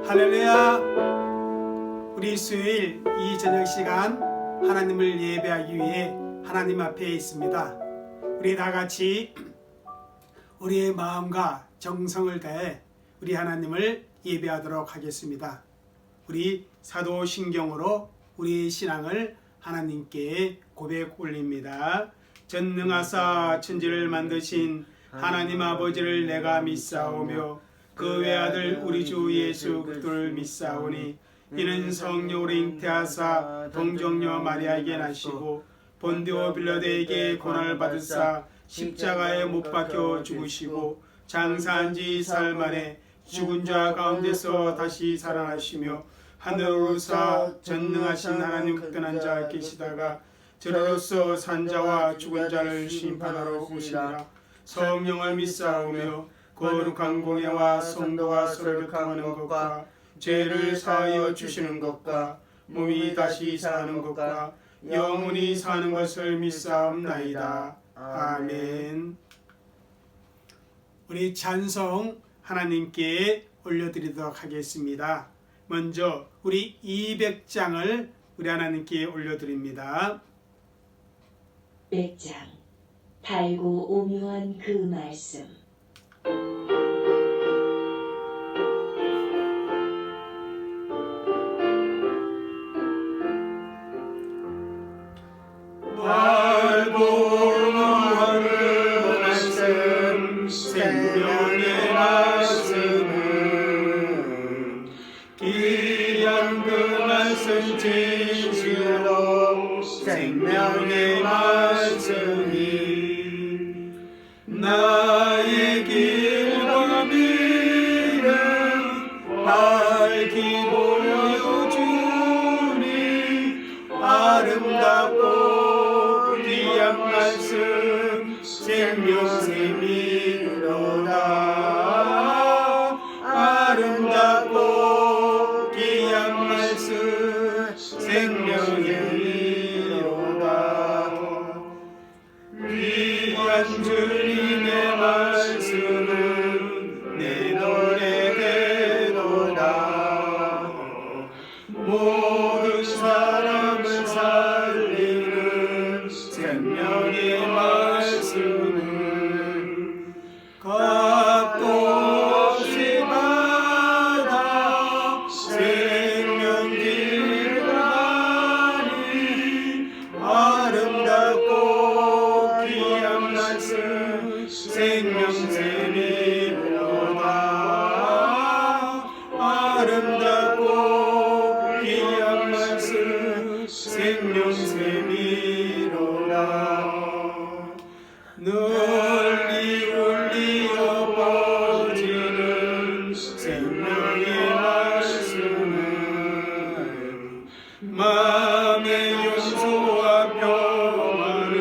할렐루야. 우리 수요일 이 저녁 시간 하나님을 예배하기 위해 하나님 앞에 있습니다. 우리 다 같이 우리의 마음과 정성을 다해 우리 하나님을 예배하도록 하겠습니다. 우리 사도신경으로 우리의 신앙을 하나님께 고백 올립니다. 전능하사 천지를 만드신 하나님 아버지를 내가 믿사오며 그 외아들 우리 주 예수 그리스도를 믿사오니 이는 성령으로 잉태하사 동정녀 마리아에게 나시고 본디오 빌라도에게 고난을 받으사 십자가에 못 박혀 죽으시고 장사한 지 사흘 만에 죽은 자 가운데서 다시 살아나시며 하늘로 오르사 전능하신 하나님 극변한 자 계시다가 저로서 산자와 죽은 자를 심판하러 오시리라. 성령을 믿사오며 거룩한 공예와 성도와 서로 교통하는 것과 죄를 사하여 주시는 것과 몸이 다시 사는 것과 영원히 사는 것을 믿사옵나이다. 아멘. 우리 찬송 하나님께 올려드리도록 하겠습니다. 먼저 우리 200장을 우리 하나님께 올려드립니다. 100장 달고 오묘한 그 말씀. 달고 오묘한 그 말씀 생명의 말씀은 귀한 그 말씀 진실로 생명의 말씀이 나의 길과 미래 밝히 보여주니 아름답고 귀한 말씀 생명샘이로다. 아름답고 귀한 말씀 생명샘이로다. 귀한 주님의 말씀은 내 노래 되도다. 모든 사람을 살리는 생명의 말씀은 값도 없이 받아 생명길 가니 아름답고 귀한 말씀 생명샘이로다. 아름답고 귀한 말씀 생명샘이로다. 널리 울리어 퍼지는 생명의 말씀은 마음의 용서와 평안을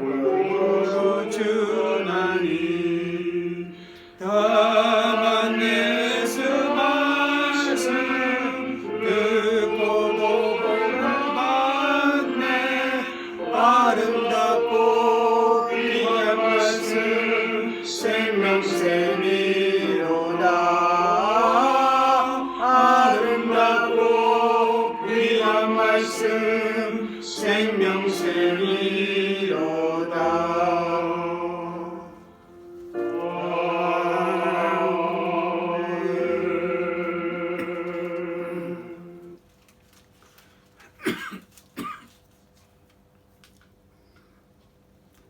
골고루 주나니 다만 예수 말씀 듣고도 복을 받네. 아름답고 귀한 말씀 생명샘이로다. 아름답고 귀한 말씀 생명샘이로다.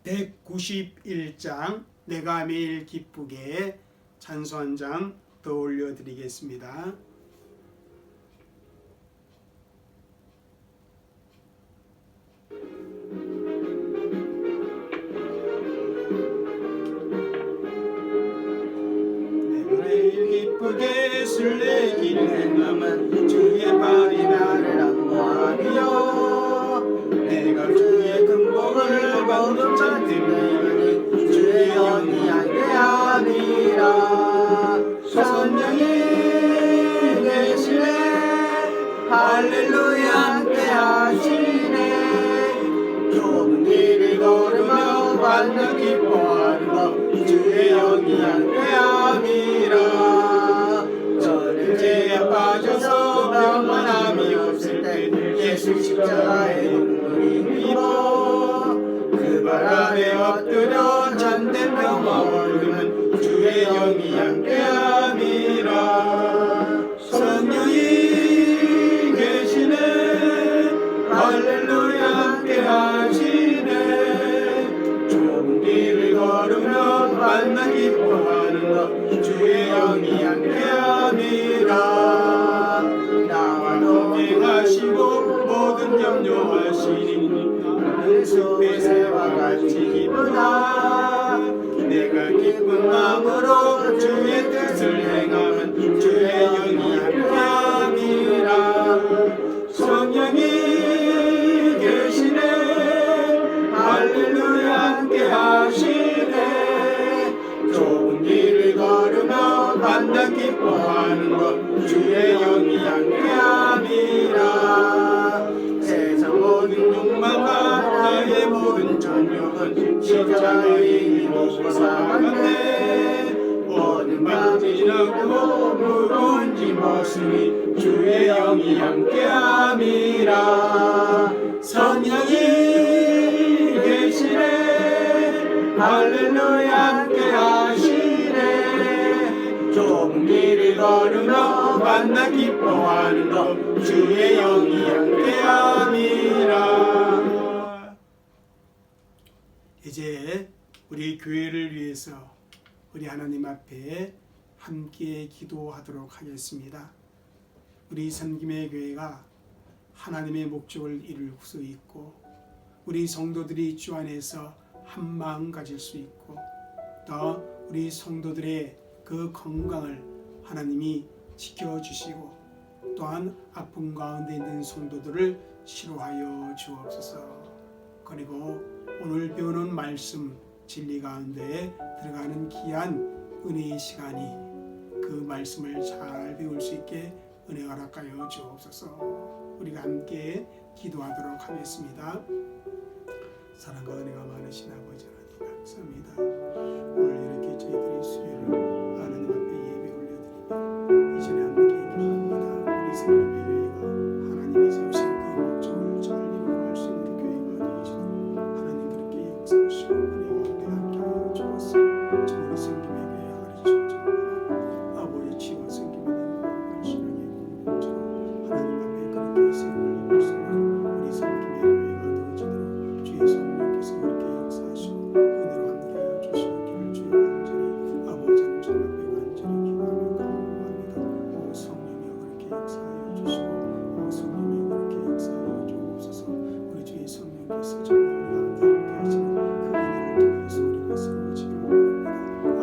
(191장) 내가 매일 기쁘게 찬송 한 장 더 올려드리겠습니다. 내가 매일 기쁘게 술래길 행함은 주의 발이 나를 안보하며 내가 주의 금복을 받는 잠들리니 주의 영이 함께하리라. 성령이 계시네. 할렐루야 함께하시네. 좁은 길을 걸으며 반짝 기뻐하는 것 주의 영이 함께함이라. 저를 제 십자가의 눈물이 입어 그 발 아래 엎드려 참된 평화 얻으면 주의 영이 함께함이라. 성령이 계시네 할렐루야 함께하시네. 좁은 길을 걸으며 만나 기뻐하는 것 주의 영이 함께함이라. 나와 동행하시고 모든 염려하시니 나는 숲의 새와 같이 기쁘다. 내가 기쁜 마음으로 주의 뜻을 행하면 주의 영이 함께함이라. 성령이 계시네 할렐루야 함께하시네. 좁은 길을 걸으며 만나 기뻐하는 것 주의 영이 함께함이라. 세상 모든 욕망과 나의 모든 전력은 십자가의 힘으로 사갔네. 모든 밤이 지나고 무거운 짐 벗으니 주의 영이 함께함이라. 성령이 계시네 할렐루야 함께하시네. 좁은 길을 걸으며 만나 기뻐하는 것 주의 영이 함께함이라. 이제 우리 교회를 위해서 우리 하나님 앞에 함께 기도하도록 하겠습니다. 우리 섬김의 교회가 하나님의 목적을 이룰 수 있고 우리 성도들이 주 안에서 한 마음 가질 수 있고 또 우리 성도들의 그 건강을 하나님이 지켜주시고 또한 아픔 가운데 있는 성도들을 치료하여 주옵소서. 그리고 오늘 배우는 말씀 진리 가운데 들어가는 귀한 은혜의 시간이 그 말씀을 잘 배울 수 있게 은혜 허락하여 주옵소서. 우리가 함께 기도하도록 하겠습니다. 사랑과 은혜가 많으신 아버지 하나님 감사합니다. 오늘 이렇게 저희들이 수요일을 하나님 앞에 예배 올려드리며 이전에 함께 기도합니다. 우리 성도의 교회가 하나님이 세우신 그 목적을 잘 이루어갈 수 있는 교회가 되시도록 하나님 그렇게 역사하시고 은혜와 함께하여 주옵소서. 저 우리 성김의 교회 가르치시고 아버지 치와 성김에 대한 신앙의 공동체로 하나님 앞에 그렇게 세움을 입을 수 있는 우리 성김의 교회가 되어지도록 주의 성령께서 그렇게 역사하시고 은혜로 함께하여 주시기를 주의 간절히 아버지 하나님 전 앞에 간절히 기도하며 간구합니다. 오 성령이여 그렇게 역사하여 주시고 오 성령이여 그렇게 역사하여 주옵소서. 우리 주의 성령께서 정말 우리 가운데 함께하시는 그 은혜를 통해서 우리가 세워지길 원합니다.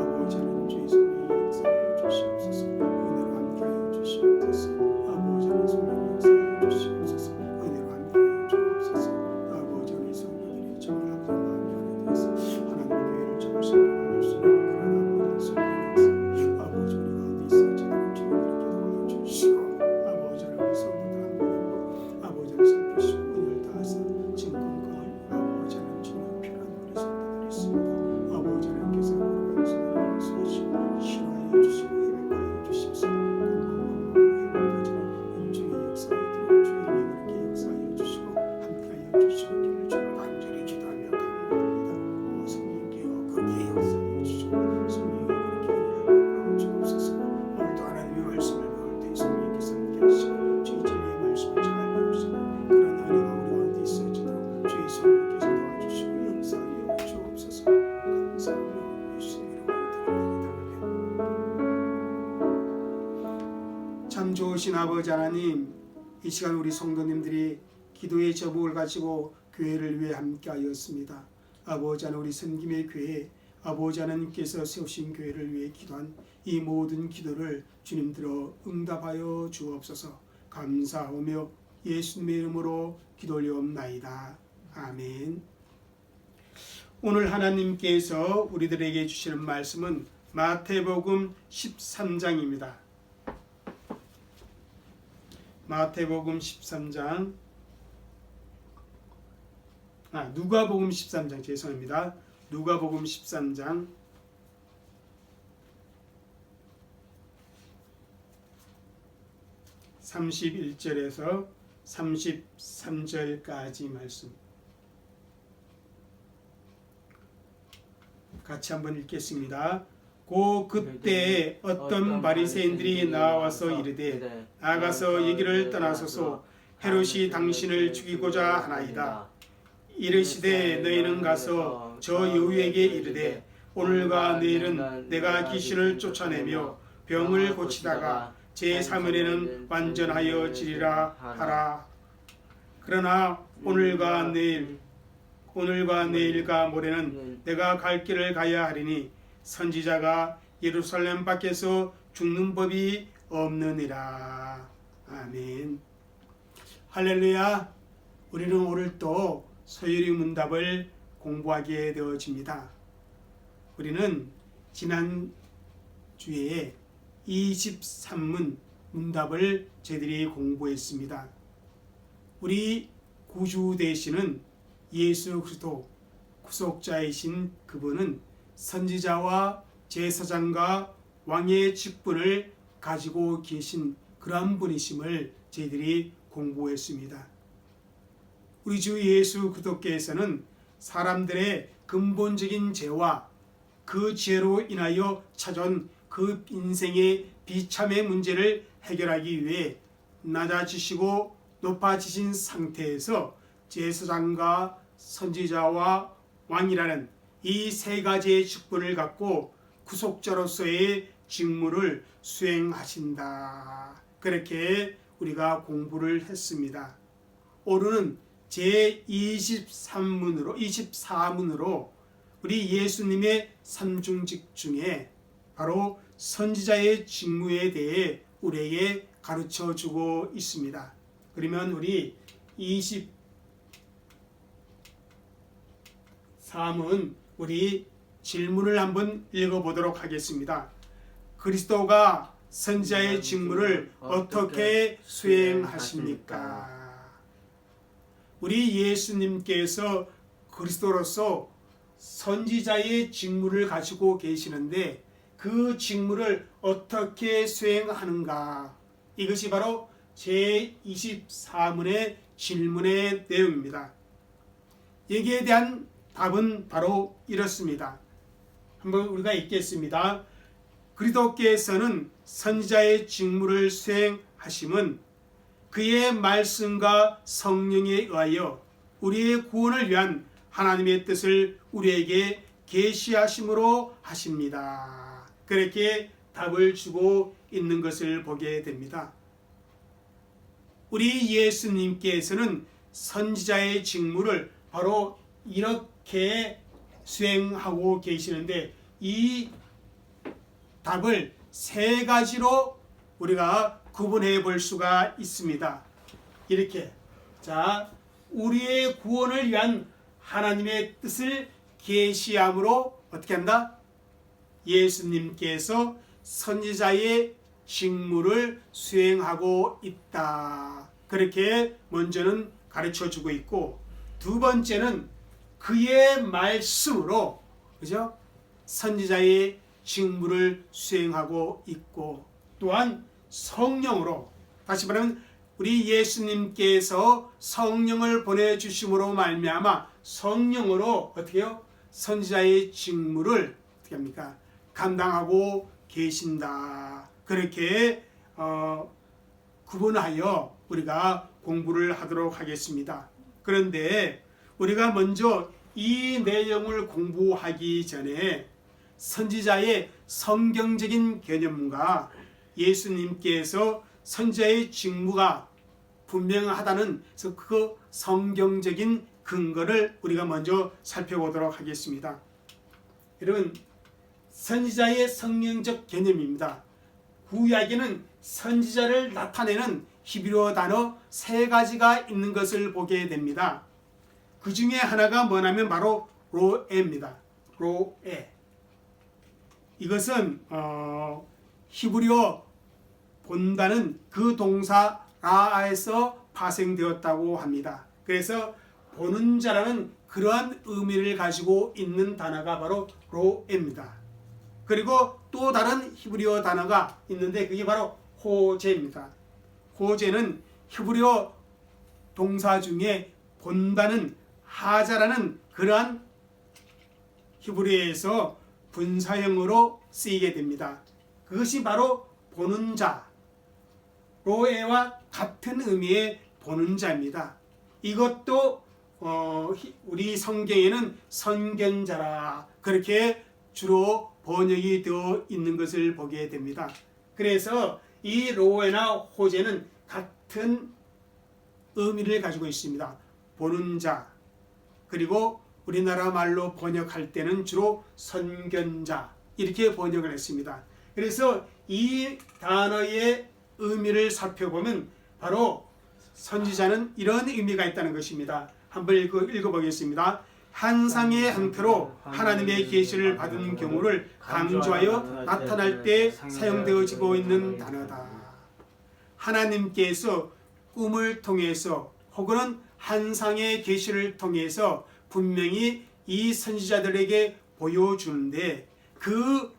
아버지 하나님 주의 성령이 역사하여 주시옵소서. 은혜로 함께하여 주시옵소서. 아버지 하나님 성령이 역사하여 주시옵소서. 은혜로 함께하여 주옵소서. 아버지 우리 성도들이 정말 아버지 마음이 하나 되어서 하나님의 교회를 정말 생각할 수 있는 그런 아버지 성령 역사 아버지 우리 가운데 있어지도록 주님을 기도하여 주시고 아버지 우리 성도들 한 번 아버지를 살피시고 은혜를 다하사 진건강을 아버지 하나님 주님 필요한 우리 성도들이 있습니다. 아버지 하나님께서 걸어가는 성도를 수시고 치료하여 주시고 회복하여 주시옵소서. 건강을 회복되어지는 은중의 역사하도록 주님이 그렇게 역사하여 주시고 함께하여 주시기를 주님 간절히 기도하며 간구합니다. 오 성령께여 그렇게 역사하여 주시고 성령이 그렇게 은혜를 베풀어 주옵소서. 오늘도 하나님의 말씀을 배울 때 성령께서 함께하시고 주의 진리의 말씀을 잘 배울 수 있는 그런 은혜가 우리 가운데 있어지도록 주의 성령께서 도와주시고 역사하여 주옵소서. 감사하며 예수님 이름으로 기도합니다. 참 좋으신 아버지 하나님, 이 시간 우리 성도님들이 기도의 제목을 가지고 교회를 위해 함께하였습니다. 아버지 하나님 우리 섬김의 교회 아버지 하나님께서 세우신 교회를 위해 기도한 이 모든 기도를 주님들어 응답하여 주옵소서. 감사하며 예수님의 이름으로 기도 올려옵나이다. 아멘. 오늘 하나님께서 우리들에게 주시는 말씀은 마태복음 13장입니다. 마태복음 13장 누가복음 13장 죄송합니다. 누가복음 13장 31절에서 33절까지 말씀 같이 한번 읽겠습니다. 그때 어떤 바리새인들이 나와서 이르되 나가서 여기를 떠나소서 헤롯이 당신을 죽이고자 하나이다. 이르시되 너희는 가서 저 여우에게 이르되 오늘과 내일은 내가 귀신을 쫓아내며 병을 고치다가 제3일에는 완전하여 지리라 하라. 그러나 오늘과 내일과 모레는 내가 갈 길을 가야 하리니 선지자가 예루살렘 밖에서 죽는 법이 없느니라. 아멘. 할렐루야. 우리는 오늘 또 소율이 문답을 공부하게 되어집니다. 우리는 지난 주에 23문 문답을 저희들이 공부했습니다. 우리 구주 되시는 예수 그리스도 구속자이신 그분은 선지자와 제사장과 왕의 직분을 가지고 계신 그러한 분이심을 저희들이 공부했습니다. 우리 주 예수 그리스도께서는 사람들의 근본적인 죄와 그 죄로 인하여 찾아온 그 인생의 비참의 문제를 해결하기 위해 낮아지시고 높아지신 상태에서 제사장과 선지자와 왕이라는 이 세 가지의 직분을 갖고 구속자로서의 직무를 수행하신다. 그렇게 우리가 공부를 했습니다. 오늘은 제24문으로 우리 예수님의 삼중직 중에 바로 선지자의 직무에 대해 우리에게 가르쳐 주고 있습니다. 그러면 우리 23문 우리 질문을 한번 읽어보도록 하겠습니다. 그리스도가 선지자의 직무를 어떻게 수행하십니까? 우리 예수님께서 그리스도로서 선지자의 직무를 가지고 계시는데 그 직무를 어떻게 수행하는가? 이것이 바로 제24문의 질문의 내용입니다. 여기에 대한 답은 바로 이렇습니다. 한번 우리가 읽겠습니다. 그리스도께서는 선지자의 직무를 수행하심은 그의 말씀과 성령에 의하여 우리의 구원을 위한 하나님의 뜻을 우리에게 계시하심으로 하십니다. 그렇게 답을 주고 있는 것을 보게 됩니다. 우리 예수님께서는 선지자의 직무를 바로 이렇게 수행하고 계시는데 이 답을 세 가지로 우리가 구분해 볼 수가 있습니다. 이렇게 우리의 구원을 위한 하나님의 뜻을 계시함으로 어떻게 한다? 예수님께서 선지자의 직무를 수행하고 있다. 그렇게 먼저는 가르쳐 주고 있고, 두 번째는 그의 말씀으로, 그죠? 선지자의 직무를 수행하고 있고, 또한 성령으로, 다시 말하면 우리 예수님께서 성령을 보내주심으로 말미암아 성령으로 어떻게 해요? 선지자의 직무를 어떻게 합니까? 감당하고 계신다. 그렇게 구분하여 우리가 공부를 하도록 하겠습니다. 그런데 우리가 먼저 이 내용을 공부하기 전에 선지자의 성경적인 개념과 예수님께서 선지자의 직무가 분명하다는 그 성경적인 근거를 우리가 먼저 살펴보도록 하겠습니다. 여러분, 선지자의 성경적 개념입니다. 구약에는 선지자를 나타내는 히브리어 단어 세 가지가 있는 것을 보게 됩니다. 그 중에 하나가 뭐냐면 바로 로에입니다. 로에. 이것은 히브리어 본다는 그 동사 라에서 파생되었다고 합니다. 그래서 보는 자라는 그러한 의미를 가지고 있는 단어가 바로 로에입니다. 그리고 또 다른 히브리어 단어가 있는데 그게 바로 호제입니다. 호제는 히브리어 동사 중에 본다는 하자라는 그러한 히브리어에서 분사형으로 쓰이게 됩니다. 그것이 바로 보는 자, 로에와 같은 의미의 보는 자입니다. 이것도 우리 성경에는 선견자라 그렇게 주로 번역이 되어 있는 것을 보게 됩니다. 그래서 이 로에나 호제는 같은 의미를 가지고 있습니다. 보는 자, 그리고 우리나라 말로 번역할 때는 주로 선견자 이렇게 번역을 했습니다. 그래서 이 단어의 의미를 살펴보면 바로 선지자는 이런 의미가 있다는 것입니다. 한번 읽어보겠습니다. 한상의 형태로 하나님의 계시를 받은 경우를 강조하여 나타날 때 사용되어지고 있는 단어다. 하나님께서 꿈을 통해서 혹은 한상의 계시를 통해서 분명히 이 선지자들에게 보여주는데 그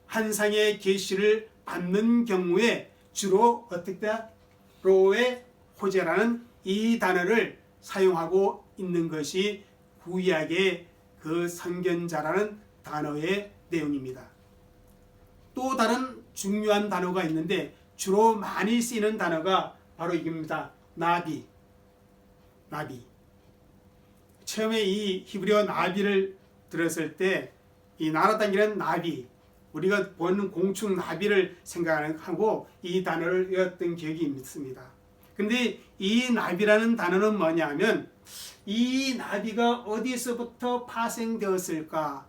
한상의 계시를 받는 경우에 주로 어떻게 로에 호제라는 이 단어를 사용하고 있는 것이 구약의 그 선견자라는 단어의 내용입니다. 또 다른 중요한 단어가 있는데 주로 많이 쓰이는 단어가 바로 이겁니다. 나비. 처음에 이 히브리어 나비를 들었을 때 이 날아다니는 나비, 우리가 보는 공충 나비를 생각하고 이 단어를 외웠던 기억이 있습니다. 근데 이 나비라는 단어는 뭐냐면 이 나비가 어디서부터 파생되었을까?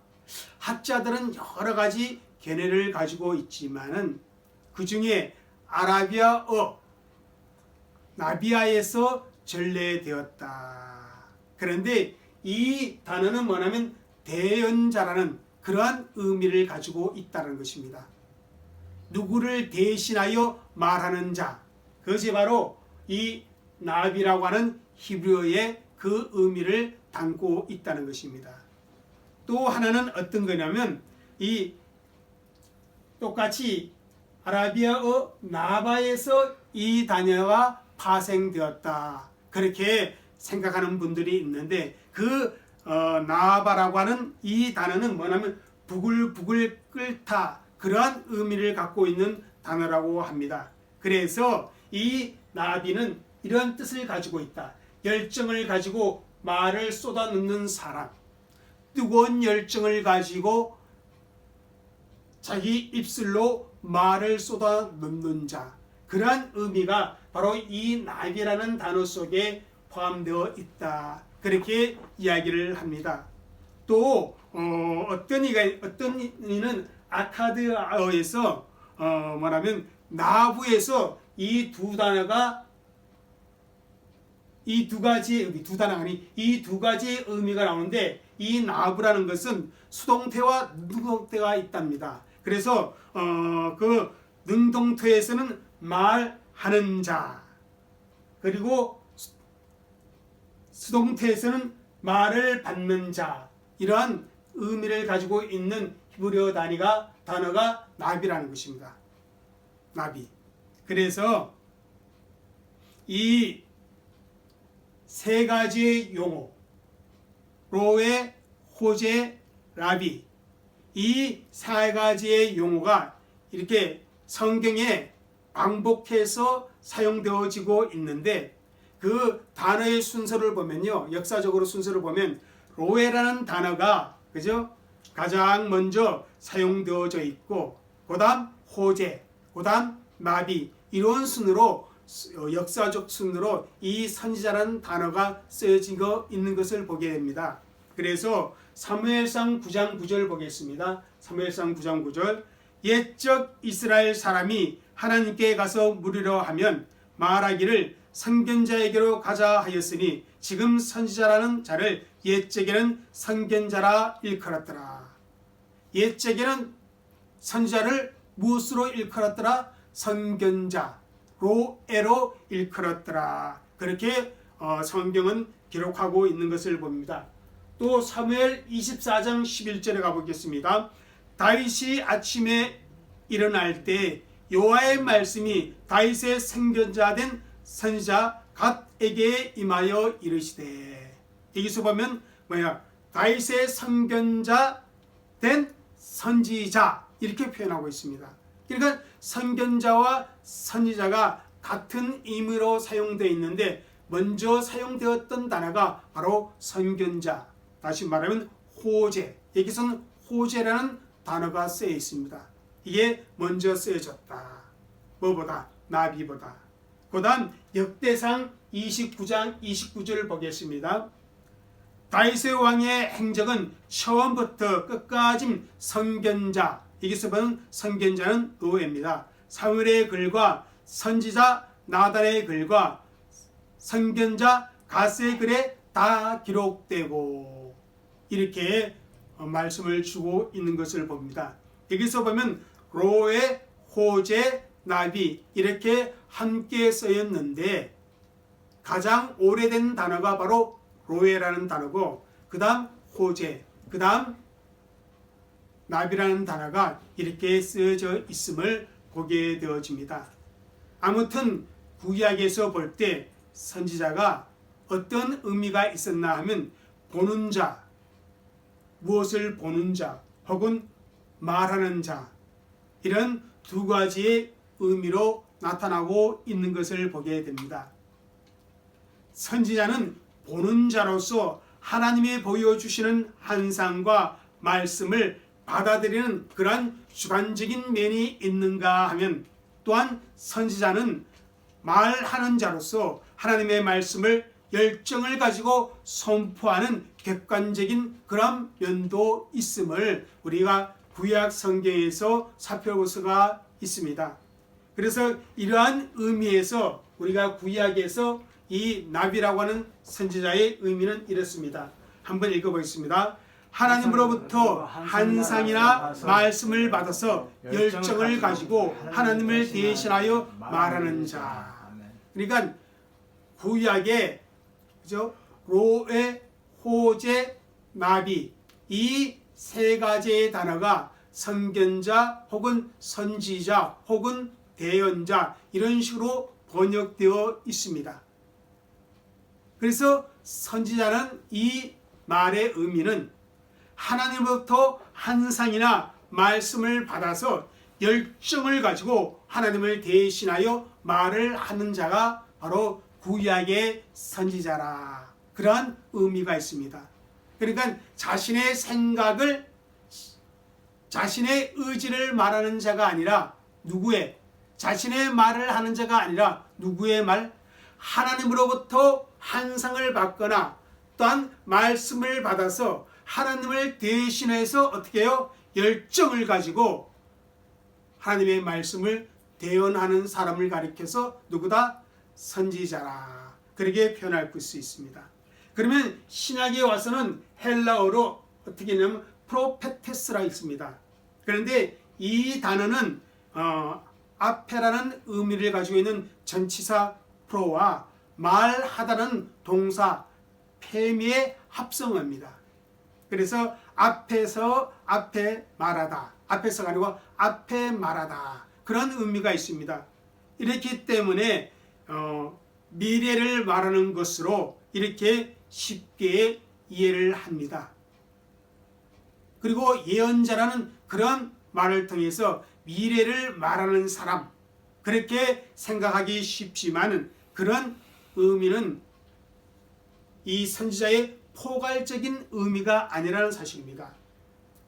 학자들은 여러 가지 견해를 가지고 있지만은 그 중에 아라비아어 나비아에서 전래되었다. 그런데 이 단어는 뭐냐면 대연자라는 그러한 의미를 가지고 있다는 것입니다. 누구를 대신하여 말하는 자, 그것이 바로 이 나비라고 하는 히브리어의 그 의미를 담고 있다는 것입니다. 또 하나는 어떤 거냐면 이 똑같이 아라비아어 나바에서 이 단어가 파생되었다. 그렇게 생각하는 분들이 있는데 그 나바라고 하는 이 단어는 뭐냐면 부글부글 끓다 그러한 의미를 갖고 있는 단어라고 합니다. 그래서 이 나비는 이런 뜻을 가지고 있다. 열정을 가지고 말을 쏟아넣는 사람, 뜨거운 열정을 가지고 자기 입술로 말을 쏟아넣는 자, 그러한 의미가 바로 이 나비라는 단어 속에 포함되어 있다. 그렇게 이야기를 합니다. 또 어떤 이는 아카드어에서 뭐냐면 나부에서 이 두 단어가 이 두 가지 의미가 나오는데 이 나부라는 것은 수동태와 능동태가 있답니다. 그래서 그 능동태에서는 말하는 자, 그리고 수동태에서는 말을 받는 자, 이러한 의미를 가지고 있는 히브리어 단어가 나비라는 것입니다. 나비. 그래서 이 세 가지의 용어, 로에, 호제, 라비, 이 세 가지의 용어가 이렇게 성경에 반복해서 사용되어지고 있는데 그 단어의 순서를 보면요, 역사적으로 순서를 보면 로에라는 단어가 그죠? 가장 먼저 사용되어져 있고, 그다음 호제, 그다음 나비, 이런 순으로 역사적 순으로 이 선지자라는 단어가 쓰여지고 있는 것을 보게 됩니다. 그래서 사무엘상 9장 9절 보겠습니다. 사무엘상 9장 9절. 옛적 이스라엘 사람이 하나님께 가서 물으려 하면 말하기를 선견자에게로 가자 하였으니 지금 선지자라는 자를 옛적에는 선견자라 일컬었더라. 옛적에는 선지자를 무엇으로 일컬었더라? 선견자, 로에로 일컬었더라. 그렇게 성경은 기록하고 있는 것을 봅니다. 또 사무엘 24장 11절에 가보겠습니다. 다윗이 아침에 일어날 때 여호와의 말씀이 다윗의 선견자 된 선지자 갓에게 임하여 이르시되, 여기서 보면 다윗의 선견자 된 선지자 이렇게 표현하고 있습니다. 그러니까 선견자와 선지자가 같은 의미로 사용되어 있는데 먼저 사용되었던 단어가 바로 선견자, 다시 말하면 호재, 여기서는 호재라는 단어가 쓰여 있습니다. 이게 먼저 쓰여졌다. 뭐보다? 나비보다. 그 다음 역대상 29장 29절을 보겠습니다. 다윗의 왕의 행적은 처음부터 끝까지 선견자, 여기서 보는 선견자는 노예입니다. 사무엘의 글과 선지자 나단의 글과 선견자 갓의 글에 다 기록되고 이렇게 말씀을 주고 있는 것을 봅니다. 여기서 보면 로에, 호재, 나비 이렇게 함께 쓰였는데 가장 오래된 단어가 바로 로에라는 단어고 그 다음 호재, 그 다음 나비라는 단어가 이렇게 쓰여져 있음을 보게 되어집니다. 아무튼 구약에서 볼 때 선지자가 어떤 의미가 있었나 하면 보는 자, 무엇을 보는 자 혹은 말하는 자, 이런 두 가지의 의미로 나타나고 있는 것을 보게 됩니다. 선지자는 보는 자로서 하나님이 보여주시는 환상과 말씀을 받아들이는 그러한 주관적인 면이 있는가 하면, 또한 선지자는 말하는 자로서 하나님의 말씀을 열정을 가지고 선포하는 객관적인 그런 면도 있음을 우리가 구약 성경에서 살펴볼 수가 있습니다. 그래서 이러한 의미에서 우리가 구약에서 이 나비라고 하는 선지자의 의미는 이렇습니다. 한번 읽어보겠습니다. 하나님으로부터 환상이나 말씀을 받아서 열정을 가지고 하나님을 대신하여 말하는 자. 그러니까 구약에 로에, 호재, 나비 이 세 가지의 단어가 선견자 혹은 선지자 혹은 대언자 이런 식으로 번역되어 있습니다. 그래서 선지자는 이 말의 의미는 하나님으로부터 환상이나 말씀을 받아서 열정을 가지고 하나님을 대신하여 말을 하는 자가 바로 구약의 선지자라, 그러한 의미가 있습니다. 그러니까 자신의 생각을, 자신의 의지를 말하는 자가 아니라 누구의, 자신의 말을 하는 자가 아니라 누구의 말? 하나님으로부터 환상을 받거나 또한 말씀을 받아서 하나님을 대신해서 어떻게 해요? 열정을 가지고 하나님의 말씀을 대언하는 사람을 가리켜서 누구다? 선지자라, 그렇게 표현할 수 있습니다. 그러면 신약에 와서는 헬라어로 어떻게 하냐면 프로페테스라 있습니다. 그런데 이 단어는 앞에라는 의미를 가지고 있는 전치사 프로와 말하다는 동사 페미의 합성어입니다. 그래서 앞에서 앞에 말하다, 앞에서가 아니고 앞에 말하다, 그런 의미가 있습니다. 이렇기 때문에 미래를 말하는 것으로 이렇게 쉽게 이해를 합니다. 그리고 예언자라는 그런 말을 통해서 미래를 말하는 사람, 그렇게 생각하기 쉽지만 그런 의미는 이 선지자의 포괄적인 의미가 아니라는 사실입니다.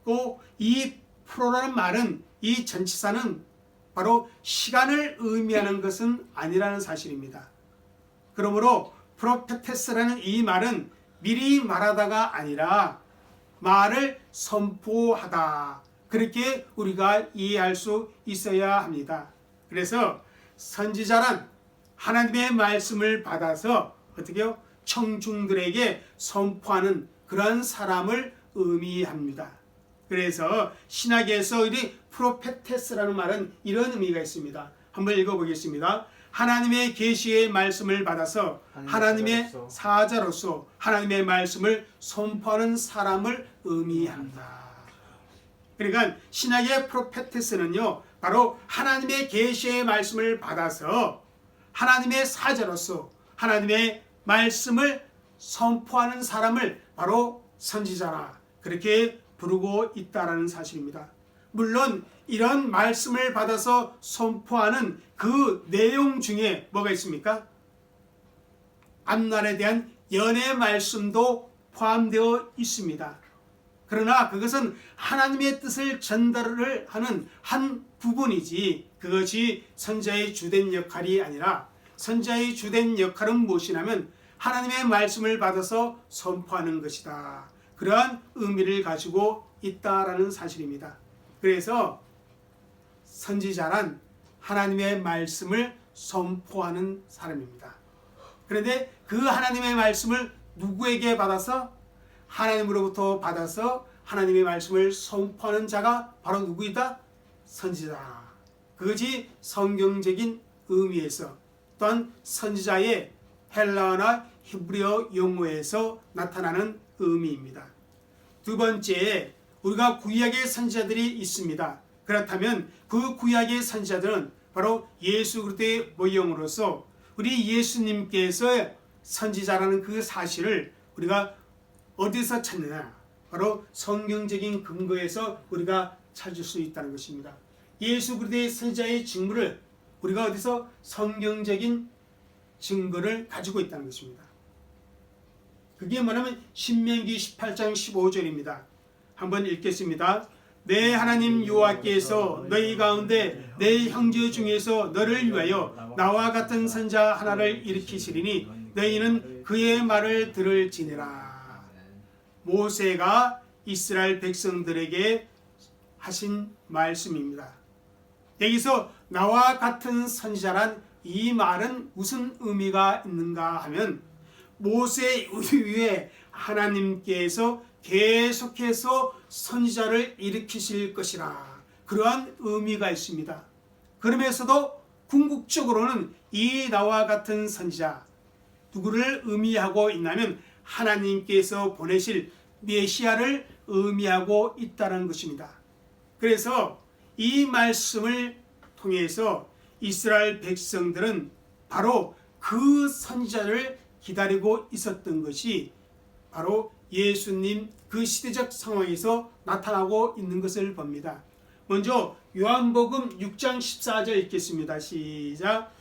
또 이 프로라는 말은, 이 전치사는 바로 시간을 의미하는 것은 아니라는 사실입니다. 그러므로 프로페테스라는 이 말은 미리 말하다가 아니라 말을 선포하다, 그렇게 우리가 이해할 수 있어야 합니다. 그래서 선지자란 하나님의 말씀을 받아서 어떻게 해요? 청중들에게 선포하는 그런 사람을 의미합니다. 그래서 신약에서 이 프로페테스라는 말은 이런 의미가 있습니다. 한번 읽어보겠습니다. 하나님의 계시의 말씀을 받아서 하나님의 사자로서 하나님의 말씀을 선포하는 사람을 의미합니다. 그러니까 신약의 프로페테스는요, 바로 하나님의 계시의 말씀을 받아서 하나님의 사자로서 하나님의 말씀을 선포하는 사람을 바로 선지자라 그렇게 부르고 있다라는 사실입니다. 물론 이런 말씀을 받아서 선포하는 그 내용 중에 뭐가 있습니까? 앞날에 대한 연애 말씀도 포함되어 있습니다. 그러나 그것은 하나님의 뜻을 전달을 하는 한 부분이지 그것이 선지자의 주된 역할이 아니라 선지자의 주된 역할은 무엇이냐면 하나님의 말씀을 받아서 선포하는 것이다. 그러한 의미를 가지고 있다라는 사실입니다. 그래서 선지자란 하나님의 말씀을 선포하는 사람입니다. 그런데 그 하나님의 말씀을 누구에게 받아서? 하나님으로부터 받아서 하나님의 말씀을 선포하는 자가 바로 누구이다? 선지자. 그것이 성경적인 의미에서 또한 선지자의 헬라어나 히브리어 용어에서 나타나는 의미입니다. 두 번째, 우리가 구약의 선지자들이 있습니다. 그렇다면 그 구약의 선지자들은 바로 예수 그리스도의 모형으로서 우리 예수님께서 선지자라는 그 사실을 우리가 어디서 찾느냐? 바로 성경적인 근거에서 우리가 찾을 수 있다는 것입니다. 예수 그리스도의 선지자의 직무를 우리가 어디서 성경적인 증거를 가지고 있다는 것입니다. 그게 뭐냐면 신명기 18장 15절입니다. 한번 읽겠습니다. 내 하나님 여호와께서 너희 가운데 내 형제 중에서 너를 위하여 나와 같은 선자 하나를 일으키시리니 너희는 그의 말을 들을지니라. 모세가 이스라엘 백성들에게 하신 말씀입니다. 여기서 나와 같은 선지자란 이 말은 무슨 의미가 있는가 하면 모세 위에 하나님께서 계속해서 선지자를 일으키실 것이라 그러한 의미가 있습니다. 그러면서도 궁극적으로는 이 나와 같은 선지자 누구를 의미하고 있냐면 하나님께서 보내실 메시아를 의미하고 있다는 것입니다. 그래서 이 말씀을 통해서 이스라엘 백성들은 바로 그 선지자를 기다리고 있었던 것이 바로 예수님 그 시대적 상황에서 나타나고 있는 것을 봅니다. 먼저 요한복음 6장 14절 읽겠습니다. 시작.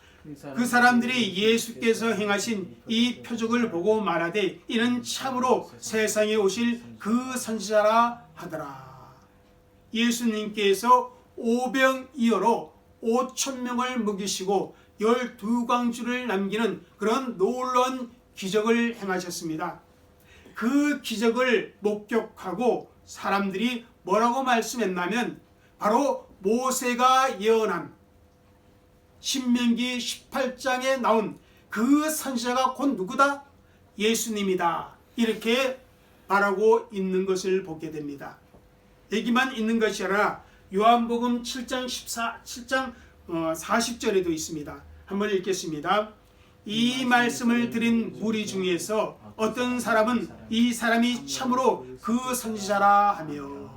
그 사람들이 예수께서 행하신 이 표적을 보고 말하되 이는 참으로 세상에 오실 그 선지자라 하더라. 예수님께서 오병이어로 5,000명을 먹이시고 12광주를 남기는 그런 놀라운 기적을 행하셨습니다. 그 기적을 목격하고 사람들이 뭐라고 말씀했냐면 바로 모세가 예언한 신명기 18장에 나온 그 선지자가 곧 누구다? 예수님이다. 이렇게 말하고 있는 것을 보게 됩니다. 여기만 있는 것이 아니라 요한복음 7장 40절에도 있습니다. 한번 읽겠습니다. 이 말씀을 드린 무리 중에서 어떤 사람은 이 사람이 참으로 그 선지자라 하며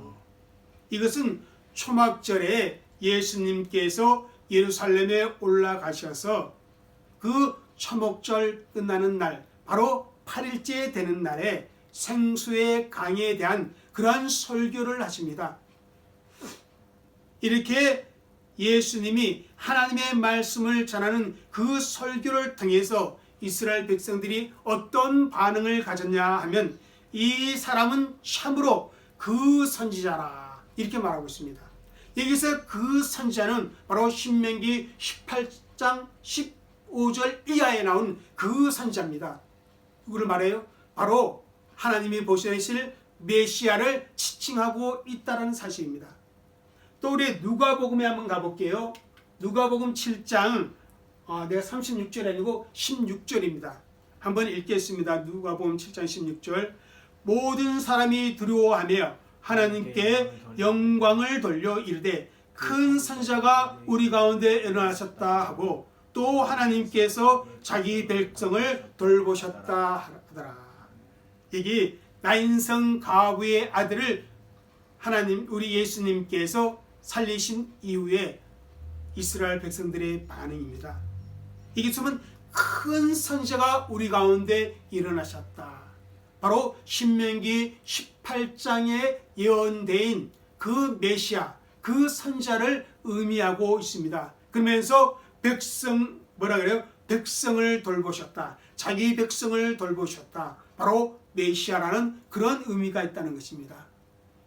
이것은 초막절에 예수님께서 예루살렘에 올라가셔서 그 초목절 끝나는 날 바로 8일째 되는 날에 생수의 강에 대한 그러한 설교를 하십니다. 이렇게 예수님이 하나님의 말씀을 전하는 그 설교를 통해서 이스라엘 백성들이 어떤 반응을 가졌냐 하면 이 사람은 참으로 그 선지자라 이렇게 말하고 있습니다. 여기서 그 선지자는 바로 신명기 18장 15절 이하에 나온 그 선지자입니다. 누구를 말해요? 바로 하나님이 보내실 메시아를 지칭하고 있다는 사실입니다. 또 우리 누가복음에 한번 가볼게요. 누가복음 7장 내가 36절 아니고 16절입니다. 한번 읽겠습니다. 누가복음 7장 16절 모든 사람이 두려워하며 하나님께 영광을 돌려 이르되 큰 선지자가 우리 가운데 일어나셨다 하고 또 하나님께서 자기 백성을 돌보셨다 하더라. 여기 나인성 가부의 아들을 하나님 우리 예수님께서 살리신 이후에 이스라엘 백성들의 반응입니다. 이게 있으면 큰 선지자가 우리 가운데 일어나셨다. 바로 신명기 18장에 예언된 그 메시아, 그 선지자를 의미하고 있습니다. 그러면서 뭐라 그래요? 백성을 돌보셨다. 자기 백성을 돌보셨다. 바로 메시아라는 그런 의미가 있다는 것입니다.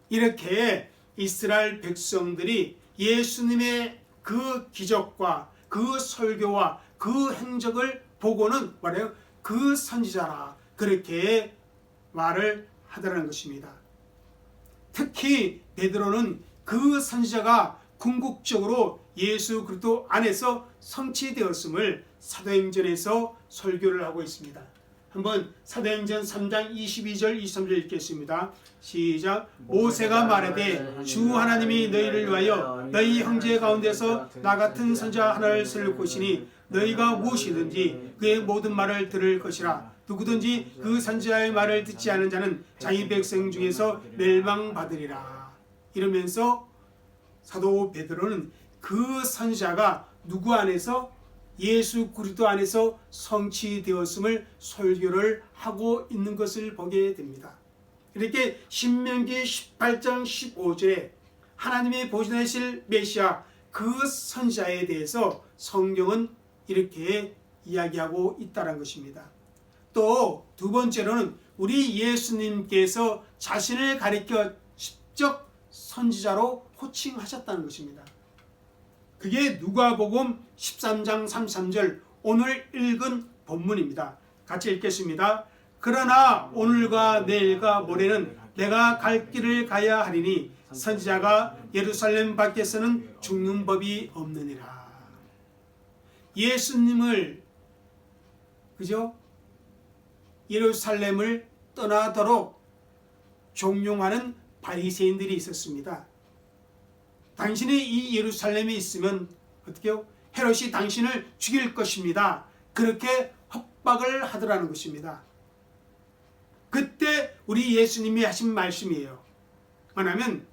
이렇게 이스라엘 백성들이 예수님의 그 기적과 그 설교와 그 행적을 보고는 말해요. 그 선지자라 그렇게 말을 하더라는 것입니다. 특히 베드로는 그 선지자가 궁극적으로 예수 그리스도 안에서 성취되었음을 사도행전에서 설교를 하고 있습니다. 한번 사도행전 3장 22절 23절 읽겠습니다. 시작. 모세가 말하되 주 하나님이 너희를 위하여 너희 형제 가운데서 나 같은 선지자 하나를 세울 것이니 너희가 무엇이든지 그의 모든 말을 들을 것이라. 누구든지 그 선지자의 말을 듣지 않은 자는 자기 백성 중에서 멸망받으리라. 이러면서 사도 베드로는 그 선지자가 누구 안에서 예수 그리스도 안에서 성취되었음을 설교를 하고 있는 것을 보게 됩니다. 이렇게 신명기 18장 15절에 하나님이 보존하실 메시아 그 선지자에 대해서 성경은 이렇게 이야기하고 있다는 것입니다. 또 두 번째로는 우리 예수님께서 자신을 가리켜 직접 선지자로 호칭하셨다는 것입니다. 그게 누가복음 13장 33절 오늘 읽은 본문입니다. 같이 읽겠습니다. 그러나 오늘과 내일과 모레는 내가 갈 길을 가야 하리니 선지자가 예루살렘 밖에서는 죽는 법이 없느니라. 예수님을 그죠? 예루살렘을 떠나도록 종용하는 바리새인들이 있었습니다. 당신이 이 예루살렘에 있으면 어떻게요? 헤롯이 당신을 죽일 것입니다. 그렇게 협박을 하더라는 것입니다. 그때 우리 예수님이 하신 말씀이에요. 뭐냐면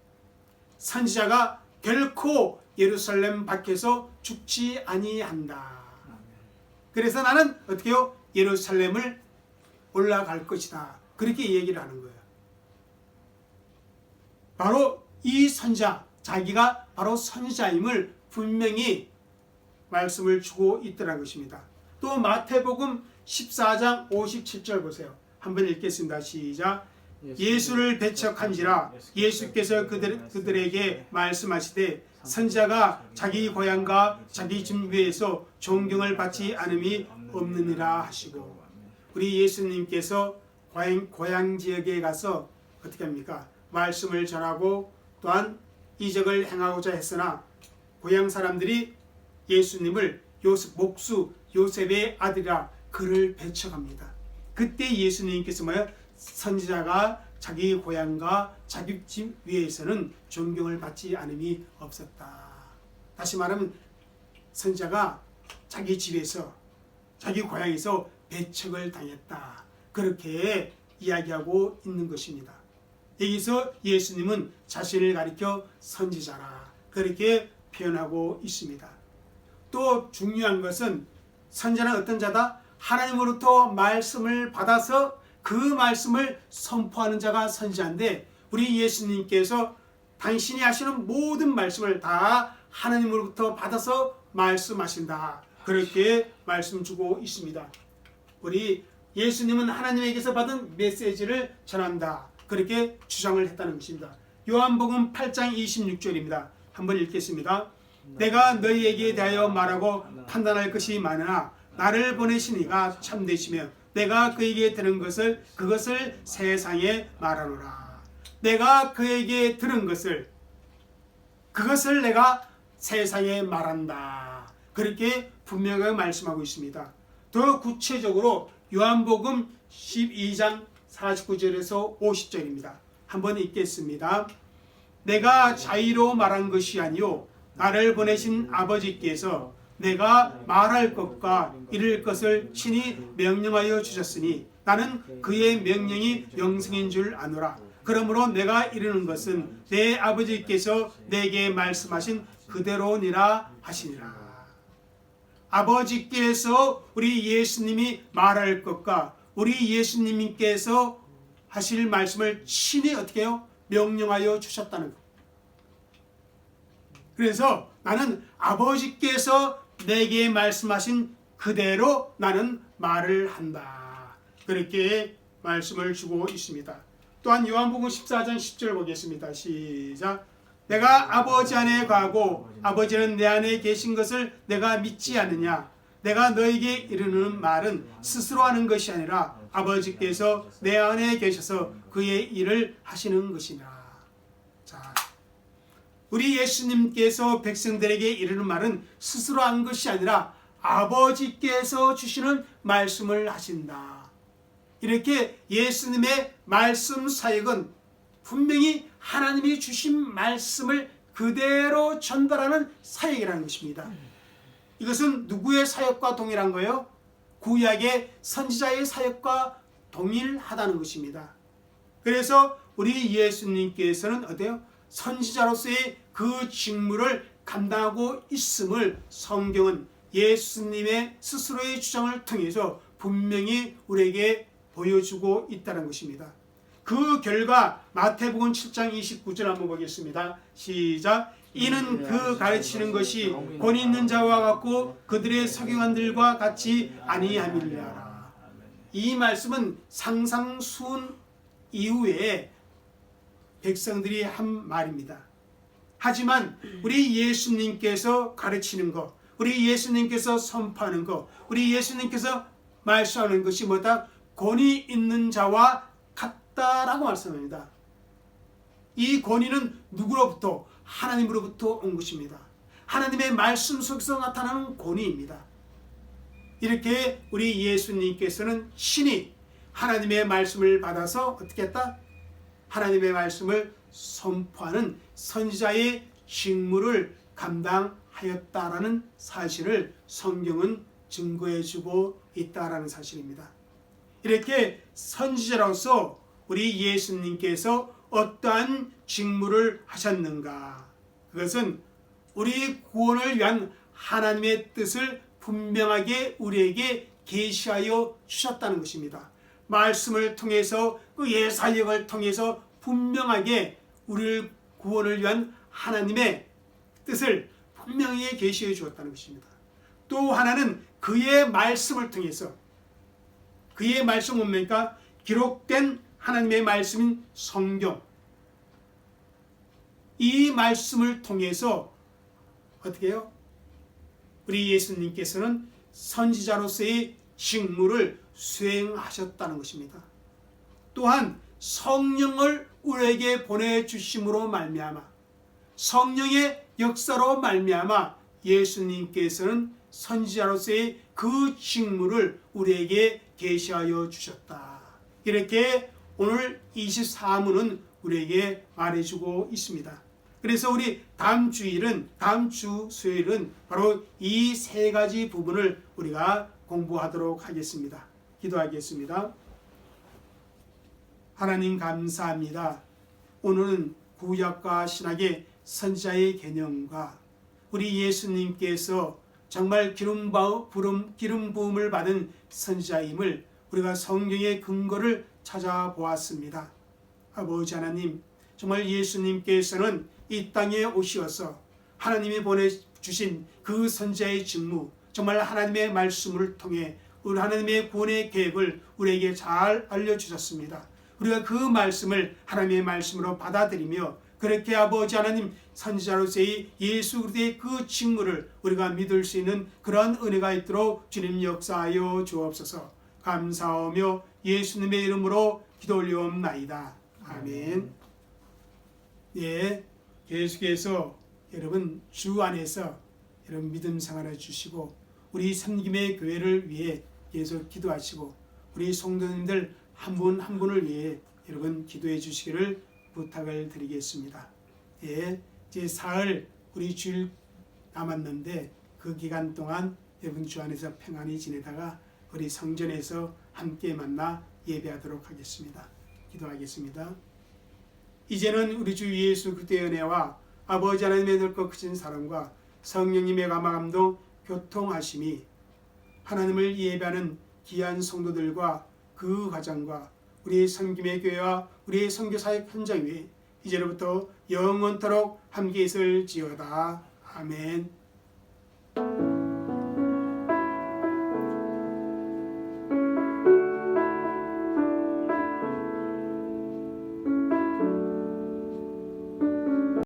선지자가 결코 예루살렘 밖에서 죽지 아니한다. 그래서 나는 어떻게요? 예루살렘을 올라갈 것이다. 그렇게 얘기를 하는 거예요. 바로 이 선지자, 자기가 바로 선지자임을 분명히 말씀을 주고 있더라는 것입니다. 또 마태복음 14장 57절 보세요. 한번 읽겠습니다. 시작. 예수를 배척한지라 예수께서 그들에게 말씀하시되 선지자가 자기 고향과 자기 집 위에서 존경을 받지 않음이 없느니라 하시고, 우리 예수님께서 고향 지역에 가서 어떻게 합니까? 말씀을 전하고 또한 이적을 행하고자 했으나 고향 사람들이 예수님을 목수 요셉의 아들이라 그를 배척합니다. 그때 예수님께서 뭐예요? 선지자가 자기 고향과 자기 집 위에서는 존경을 받지 않음이 없었다. 다시 말하면 선지자가 자기 집에서 자기 고향에서 배척을 당했다. 그렇게 이야기하고 있는 것입니다. 여기서 예수님은 자신을 가리켜 선지자라 그렇게 표현하고 있습니다. 또 중요한 것은 선지자는 어떤 자다? 하나님으로부터 말씀을 받아서 그 말씀을 선포하는 자가 선지자인데, 우리 예수님께서 당신이 하시는 모든 말씀을 다 하나님으로부터 받아서 말씀하신다. 그렇게 말씀 주고 있습니다. 우리 예수님은 하나님에게서 받은 메시지를 전한다. 그렇게 주장을 했다는 것입니다. 요한복음 8장 26절입니다. 한번 읽겠습니다. 내가 너희에게 대하여 말하고 판단할 것이 많으나 나를 보내신 이가 참되시며 내가 그에게 들은 그것을 세상에 말하노라. 내가 그에게 들은 그것을 내가 세상에 말한다. 그렇게 분명하게 말씀하고 있습니다. 더 구체적으로 요한복음 12장 49절에서 50절입니다. 한번 읽겠습니다. 내가 자의로 말한 것이 아니요 나를 보내신 아버지께서 내가 말할 것과 이룰 것을 친히 명령하여 주셨으니 나는 그의 명령이 영생인 줄 아노라. 그러므로 내가 이르는 것은 내 아버지께서 내게 말씀하신 그대로니라 하시니라. 아버지께서 우리 예수님이 말할 것과 우리 예수님께서 하실 말씀을 친히 어떻게 해요? 명령하여 주셨다는 것. 그래서 나는 아버지께서 내게 말씀하신 그대로 나는 말을 한다. 그렇게 말씀을 주고 있습니다. 또한 요한복음 14장 10절 보겠습니다. 시작. 내가 아버지 안에 가고 아버지는 내 안에 계신 것을 내가 믿지 않느냐. 내가 너에게 이르는 말은 스스로 하는 것이 아니라 아버지께서 내 안에 계셔서 그의 일을 하시는 것이니라. 자, 우리 예수님께서 백성들에게 이르는 말은 스스로 한 것이 아니라 아버지께서 주시는 말씀을 하신다. 이렇게 예수님의 말씀 사역은 분명히 하나님이 주신 말씀을 그대로 전달하는 사역이라는 것입니다. 이것은 누구의 사역과 동일한 거예요? 구약의 선지자의 사역과 동일하다는 것입니다. 그래서 우리 예수님께서는 어때요? 선지자로서의 그 직무를 감당하고 있음을 성경은 예수님의 스스로의 주장을 통해서 분명히 우리에게 보여주고 있다는 것입니다. 그 결과 마태복음 7장 29절 한번 보겠습니다. 시작. 이는 그 가르치는 것이 권위 있는 자와 같고 그들의 서기관들과 같이 아니함이니라. 이 말씀은 상상수훈 이후에 백성들이 한 말입니다. 하지만 우리 예수님께서 가르치는 것, 우리 예수님께서 선포하는 것, 우리 예수님께서 말씀하는 것이 뭐다? 권위 있는 자와 같다라고 말씀합니다. 이 권위는 누구로부터? 하나님으로부터 온 것입니다. 하나님의 말씀 속에서 나타나는 권위입니다. 이렇게 우리 예수님께서는 신이 하나님의 말씀을 받아서 어떻게 했다? 하나님의 말씀을 선포하는 선지자의 직무를 감당하였다라는 사실을 성경은 증거해주고 있다라는 사실입니다. 이렇게 선지자로서 우리 예수님께서 어떠한 직무를 하셨는가? 그것은 우리 구원을 위한 하나님의 뜻을 분명하게 우리에게 계시하여 주셨다는 것입니다. 말씀을 통해서 그 예사역을 통해서 분명하게 우리를 구원을 위한 하나님의 뜻을 분명히 계시해 주었다는 것입니다. 또 하나는 그의 말씀을 통해서, 그의 말씀은 뭡니까? 기록된 하나님의 말씀인 성경, 이 말씀을 통해서 어떻게 해요? 우리 예수님께서는 선지자로서의 직무를 수행하셨다는 것입니다. 또한 성령을 우리에게 보내주심으로 말미암아, 성령의 역사로 말미암아 예수님께서는 선지자로서의 그 직무를 우리에게 계시하여 주셨다. 이렇게 오늘 24문은 우리에게 말해주고 있습니다. 그래서 우리 다음 주 수요일은 바로 이 세 가지 부분을 우리가 공부하도록 하겠습니다. 기도하겠습니다. 하나님 감사합니다. 오늘은 구약과 신약의 선지자의 개념과 우리 예수님께서 정말 기름 부음을 받은 선지자임을 우리가 성경의 근거를 찾아보았습니다. 아버지 하나님, 정말 예수님께서는 이 땅에 오셔서 하나님이 보내주신 그 선지자의 직무, 정말 하나님의 말씀을 통해 우리 하나님의 구원의 계획을 우리에게 잘 알려주셨습니다. 우리가 그 말씀을 하나님의 말씀으로 받아들이며 그렇게 아버지 하나님 선지자로서의 예수 그리스도의 그 직무를 우리가 믿을 수 있는 그런 은혜가 있도록 주님 역사하여 주옵소서. 감사하며 예수님의 이름으로 기도 올리옵나이다. 아멘. 예, 계속해서 여러분 주 안에서 여러분 믿음 생활해 주시고 우리 섬김의 교회를 위해 계속 기도하시고 우리 성도님들 한 분 한 분을 위해 여러분 기도해 주시기를 부탁을 드리겠습니다. 예, 이제 사흘 우리 주일 남았는데 그 기간 동안 여러분 주 안에서 평안히 지내다가 우리 성전에서 함께 만나 예배하도록 하겠습니다. 기도하겠습니다. 이제는 우리 주 예수 그리스도의 은혜와 아버지 하나님의 넓고 크신 사랑과 성령님의 감화 감동 교통하심이 하나님을 예배하는 귀한 성도들과 그 가정과 우리 섬김의 교회와 우리의 선교사역 현장 위에 이제로부터 영원토록 함께 있을지어다. 아멘.